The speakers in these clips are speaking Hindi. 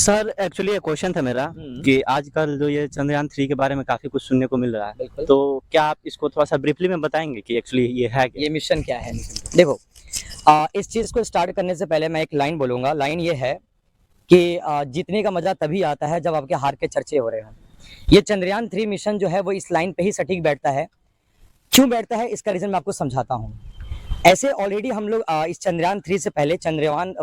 सर एक्चुअली ये क्वेश्चन था मेरा कि आजकल जो ये चंद्रयान 3 के बारे में काफ़ी कुछ सुनने को मिल रहा है। बिल्कुल। तो क्या आप इसको थोड़ा-सा ब्रीफली में बताएँगे कि एक्चुअली ये है क्या? ये मिशन क्या है? देखो, इस चीज़ को स्टार्ट करने से पहले मैं एक लाइन बोलूँगा। लाइन ये है कि जीतने का मज़ा तभी आता है जब आपके हार के चर्चे हो रहे हों। ये चंद्रयान 3 मिशन जो है वो इस लाइन पे ही सटीक बैठता है। क्यों बैठता है इसका रीज़न मैं आपको समझाता हूँ। ऐसे ऑलरेडी हम लोग इस चंद्रयान 3 से पहले चंद्रयान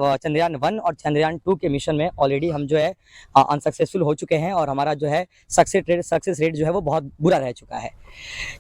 1 और चंद्रयान 2 के मिशन में ऑलरेडी हम जो है अनसक्सेसफुल हो चुके हैं और हमारा जो है सक्सेस रेट जो है वो बहुत बुरा रह चुका है।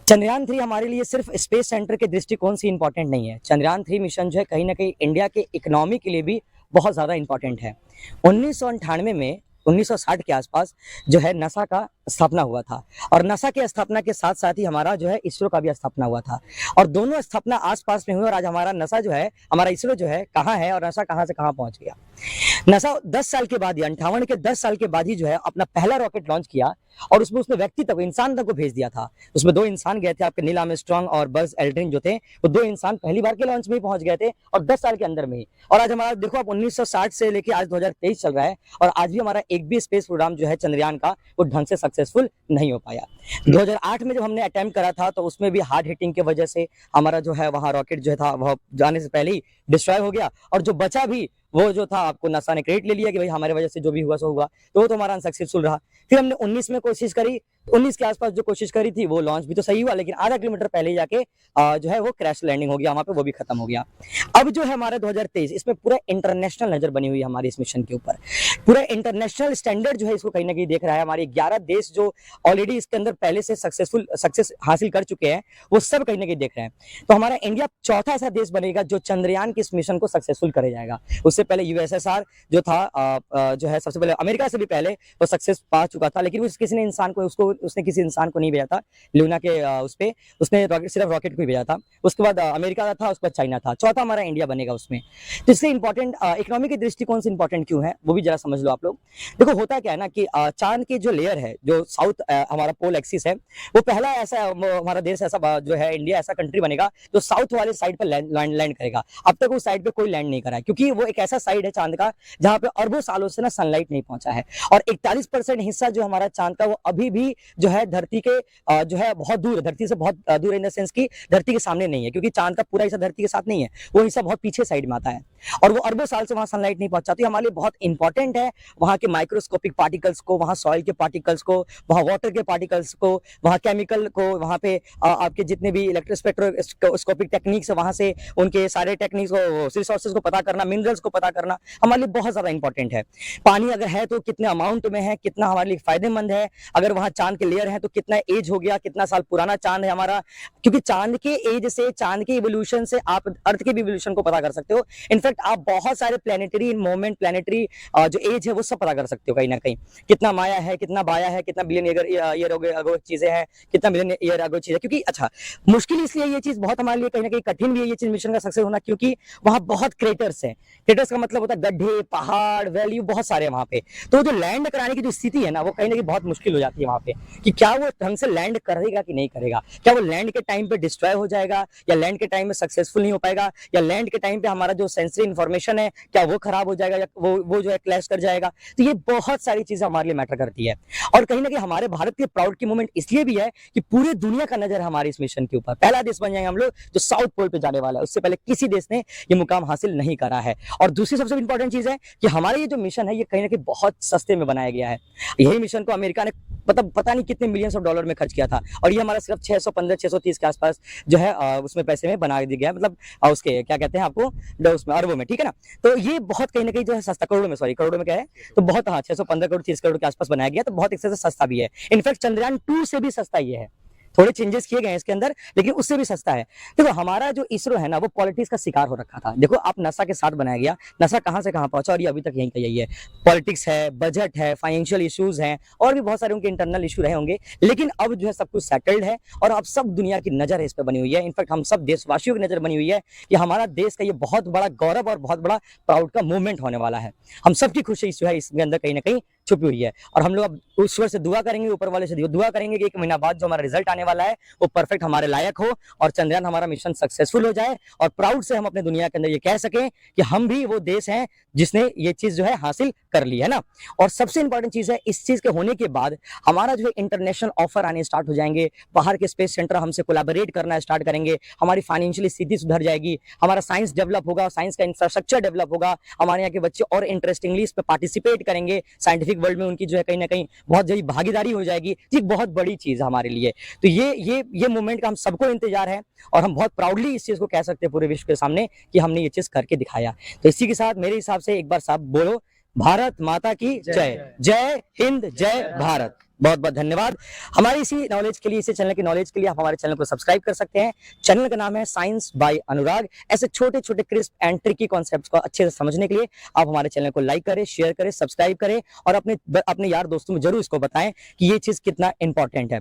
चंद्रयान 3 हमारे लिए सिर्फ स्पेस सेंटर के दृष्टिकोण से इंपॉर्टेंट नहीं है। चंद्रयान 3 मिशन जो है कहीं ना कहीं इंडिया के इकोनॉमी के लिए भी बहुत ज़्यादा इंपॉर्टेंट है। 1998 में 1960 के आसपास जो है नासा का स्थापना हुआ था और नासा की स्थापना के साथ साथ ही हमारा जो है इसरो का भी स्थापना हुआ था और दोनों स्थापना आसपास में हुई और आज हमारा नासा जो है, हमारा इसरो जो है कहाँ है और नासा कहाँ से कहाँ पहुंच गया। नासा 10 साल के बाद, 58 के 10 साल के बाद ही जो है अपना पहला रॉकेट लॉन्च किया और उसमें उसने व्यक्ति तक, इंसान तक को भेज दिया था। उसमें 2 इंसान गए थे, आपके नील आर्मस्ट्रांग और बज एल्ड्रिन जो थे, वो 2 इंसान पहली बार के लॉन्च में ही पहुंच गए थे और 10 साल के अंदर में ही। और आज हमारा देखो आप 1960 से लेके आज 2023 चल रहा है और आज भी हमारा एक भी स्पेस प्रोग्राम जो है चंद्रयान का वो ढंग से सक्सेसफुल नहीं हो पाया। 2008 में जब हमने अटेम्प्ट करा था तो उसमें भी हार्ड हिटिंग की वजह से हमारा जो है वहाँ रॉकेट जो था वह जाने से पहले ही डिस्ट्रॉय हो गया और जो बचा भी वो जो था आपको नासा ने क्रेडिट ले लिया कि भाई हमारे वजह से जो भी हुआ सो हुआ, तो वो तो हमारा अनसक्सेसफुल रहा। फिर हमने 19 में कोशिश करी, 19 के आसपास जो कोशिश करी थी वो लॉन्च भी तो सही हुआ, लेकिन आधा किलोमीटर पहले ही जाके जो है वो क्रैश लैंडिंग हो गया वहां पे, वो भी खत्म हो गया। अब जो है हमारा 2023 इसमें पूरा इंटरनेशनल नजर बनी हुई है हमारी इस मिशन के ऊपर। पूरा इंटरनेशनल स्टैंडर्ड जो है इसको कहीं ना कहीं देख रहा है। हमारे 11 देश जो ऑलरेडी इसके अंदर पहले से सक्सेस हासिल कर चुके हैं वो सब कहीं ना कहीं देख रहे हैं। तो हमारा इंडिया चौथा ऐसा देश बनेगा जो चंद्रयान की इस मिशन को सक्सेसफुल करे जाएगा। उससे पहले यूएसएसआर जो था जो है सबसे पहले अमेरिका से भी पहले वो सक्सेस पा चुका था, लेकिन किसी ने इंसान को उसने किसी इंसान को नहीं भेजा था लूना के उस पे, उसने सिर्फ रॉकेट को ही भेजा था। उसके बाद अमेरिका था, उसके बाद चाइना था, चौथा हमारा इंडिया बनेगा उसमें। तो इसलिए इंपॉर्टेंट इकोनॉमी के दृष्टिकोण से इंपॉर्टेंट क्यों है वो भी जरा समझ लो आप लोग। देखो होता क्या है ना कि चांद की जो लेयर है, जो साउथ हमारा पोल एक्सिस है, वो पहला ऐसा हमारा देश ऐसा जो है इंडिया ऐसा कंट्री बनेगा जो साउथ वाले साइड पर लैंड करेगा। अब तक उस साइड पे कोई लैंड नहीं करा है क्योंकि वो एक ऐसा साइड है चांद का जहां पे अरबों सालों से ना सनलाइट नहीं पहुंचा है और 41% हिस्सा जो हमारा चांद का वो अभी भी जो है धरती के जो है बहुत दूर है, धरती से बहुत दूर इन द सेंस की धरती के सामने नहीं है, क्योंकि चांद का पूरा हिस्सा धरती के साथ नहीं है, वो हिस्सा बहुत पीछे साइड में आता है और वो अरबों साल से वहां सनलाइट नहीं पहुंचाती। तो हमारे लिए बहुत इंपॉर्टेंट है वहां के माइक्रोस्कोपिक पार्टिकल्स को, वहां सॉइल के पार्टिकल्स को, वहां वाटर के पार्टिकल्स को, वहां केमिकल को, वहां पे आपके जितने भी इलेक्ट्रोस्पेक्ट्रोस्कोपिक टेक्निक्स है वहां से उनके सारे टेक्निक्स को, रिसोर्सेज को पता करना, मिनरल्स को पता करना हमारे लिए बहुत ज्यादा इंपॉर्टेंट है। पानी अगर है तो कितने अमाउंट में है, कितना हमारे लिए फायदेमंद है, अगर वहां चांद के लेयर है तो कितना एज हो गया, कितना साल पुराना चांद है हमारा, क्योंकि चांद के एज से, चांद के इवोल्यूशन से आप अर्थ के भी इवोल्यूशन को पता कर सकते हो। इनफैक्ट आप बहुत सारे प्लेनेटरी मूवमेंट, प्लेनेटरी जो एज है वो सब पता कर सकते हो कहीं ना कहीं, कितना माया है, कितना बाया है, कितना बिलियन ईयर अगो चीजें हैं, कितना बिलियन ईयर अगो चीजें। क्योंकि अच्छा मुश्किल इसलिए ये चीज बहुत हमारे लिए कहीं ना कहीं कठिन भी है ये चीज मिशन का सक्सेस होना, क्योंकि वहां बहुत क्रेटर्स है। क्रेटर्स का मतलब होता है गड्ढे, पहाड़, वैली बहुत सारे हैं वहां पे। तो जो लैंड कराने की जो स्थिति है ना वो कहीं ना कहीं बहुत मुश्किल हो जाती है वहां पे कि क्या वो ढंग से लैंड करेगा कि नहीं करेगा, क्या वो लैंड के टाइम पे डिस्ट्रॉय हो जाएगा या लैंड के टाइम में सक्सेसफुल नहीं हो पाएगा, या लैंड के टाइम पे हमारा जो सेंसरी इन्फॉर्मेशन है क्या वो खराब हो जाएगा या वो जो है क्लैश कर जाएगा। तो ये बहुत सारी चीजें हमारे लिए मैटर करती है और कहीं ना कहीं हमारे भारत के प्राउड की मोमेंट इसलिए भी है कि पूरे दुनिया का नजर है हमारे इस मिशन के ऊपर। पहला देश बन जाएंगे हम लोग जो साउथ पोल पे जाने वाला है, उससे पहले किसी देश ने ये मुकाम हासिल नहीं करा है। और दूसरी सबसे इंपॉर्टेंट चीज है कि हमारा ये जो मिशन है ये कहीं ना कहीं बहुत सस्ते में बनाया गया है। यही मिशन को अमेरिका ने मतलब पता नहीं कितने मिलियंस ऑफ डॉलर में खर्च किया था और ये हमारा सिर्फ 615 630 के आसपास जो है उसमें पैसे में बना दिया गया है, मतलब उसके क्या कहते हैं आपको उसमें अरबों में, ठीक है ना। तो ये बहुत कहीं ना कहीं जो है सस्ता, करोड़ों में, सॉरी करोड़ों में क्या है, तो बहुत, हाँ 615 करोड़ 30 करोड़ के आसपास बनाया गया, तो बहुत एक से सस्ता भी है। इनफैक्ट चंद्रयान 2 से भी सस्ता ये है, थोड़े चेंजेस किए गए हैं इसके अंदर लेकिन उससे भी सस्ता है। देखो हमारा जो इसरो है ना वो पॉलिटिक्स का शिकार हो रखा था। देखो आप नासा के साथ बनाया गया, नासा कहां से कहां पहुंचा और ये अभी तक यहीं का यही है। पॉलिटिक्स है, बजट है, फाइनेंशियल इश्यूज हैं और भी बहुत सारे उनके इंटरनल इशू रहे होंगे, लेकिन अब जो है सब कुछ सेटल्ड है और अब सब दुनिया की नजर है इस पर बनी हुई है। इनफैक्ट हम सब देशवासियों की नजर बनी हुई है कि हमारा देश का ये बहुत बड़ा गौरव और बहुत बड़ा प्राउड का मूवमेंट होने वाला है। हम सबकी खुशी जो है इसके अंदर कहीं ना कहीं छुपी हुई है। और हम लोग अब ईश्वर से दुआ करेंगे, ऊपर वाले से दुआ करेंगे कि 1 महीना बाद जो हमारा रिजल्ट आने वाला है वो परफेक्ट हमारे लायक हो और चंद्रयान हमारा मिशन सक्सेसफुल हो जाए और प्राउड से हम अपने दुनिया के अंदर ये कह सकें कि हम भी वो देश हैं जिसने ये चीज जो है हासिल कर ली है ना। और सबसे इंपॉर्टेंट चीज है, इस चीज के होने के बाद हमारा जो है इंटरनेशनल ऑफर आने स्टार्ट हो जाएंगे, बाहर के स्पेस सेंटर हमसे कोलैबोरेट करना स्टार्ट करेंगे, हमारी फाइनेंशियल स्थिति सुधर जाएगी, हमारा साइंस डेवलप होगा, साइंस का इंफ्रास्ट्रक्चर डेवलप होगा, हमारे यहाँ के बच्चे और इंटरेस्टिंगली इस पर पार्टिसिपेट करेंगे, साइंटिफिक वर्ल्ड में उनकी जो है कहीं ना कहीं बहुत जल्दी भागीदारी हो जाएगी। ये बहुत बड़ी चीज है हमारे लिए। तो ये मोमेंट का हम सबको इंतजार है और हम बहुत प्राउडली इस चीज को कह सकते हैं पूरे विश्व के सामने कि हमने ये चीज करके दिखाया। तो इसी के साथ मेरे हिसाब से एक बार साहब बोलो, भारत माता की जय। जय हिंद, जय भारत। बहुत बहुत धन्यवाद। हमारी इसी नॉलेज के लिए, इसी चैनल की नॉलेज के लिए आप हमारे चैनल को सब्सक्राइब कर सकते हैं। चैनल का नाम है साइंस बाय अनुराग। ऐसे छोटे छोटे क्रिस्प एंड ट्रिकी कॉन्सेप्ट्स को अच्छे से समझने के लिए आप हमारे चैनल को लाइक करें, शेयर करें, सब्सक्राइब करें और अपने यार दोस्तों में जरूर इसको बताएं कि ये चीज कितना इंपॉर्टेंट है।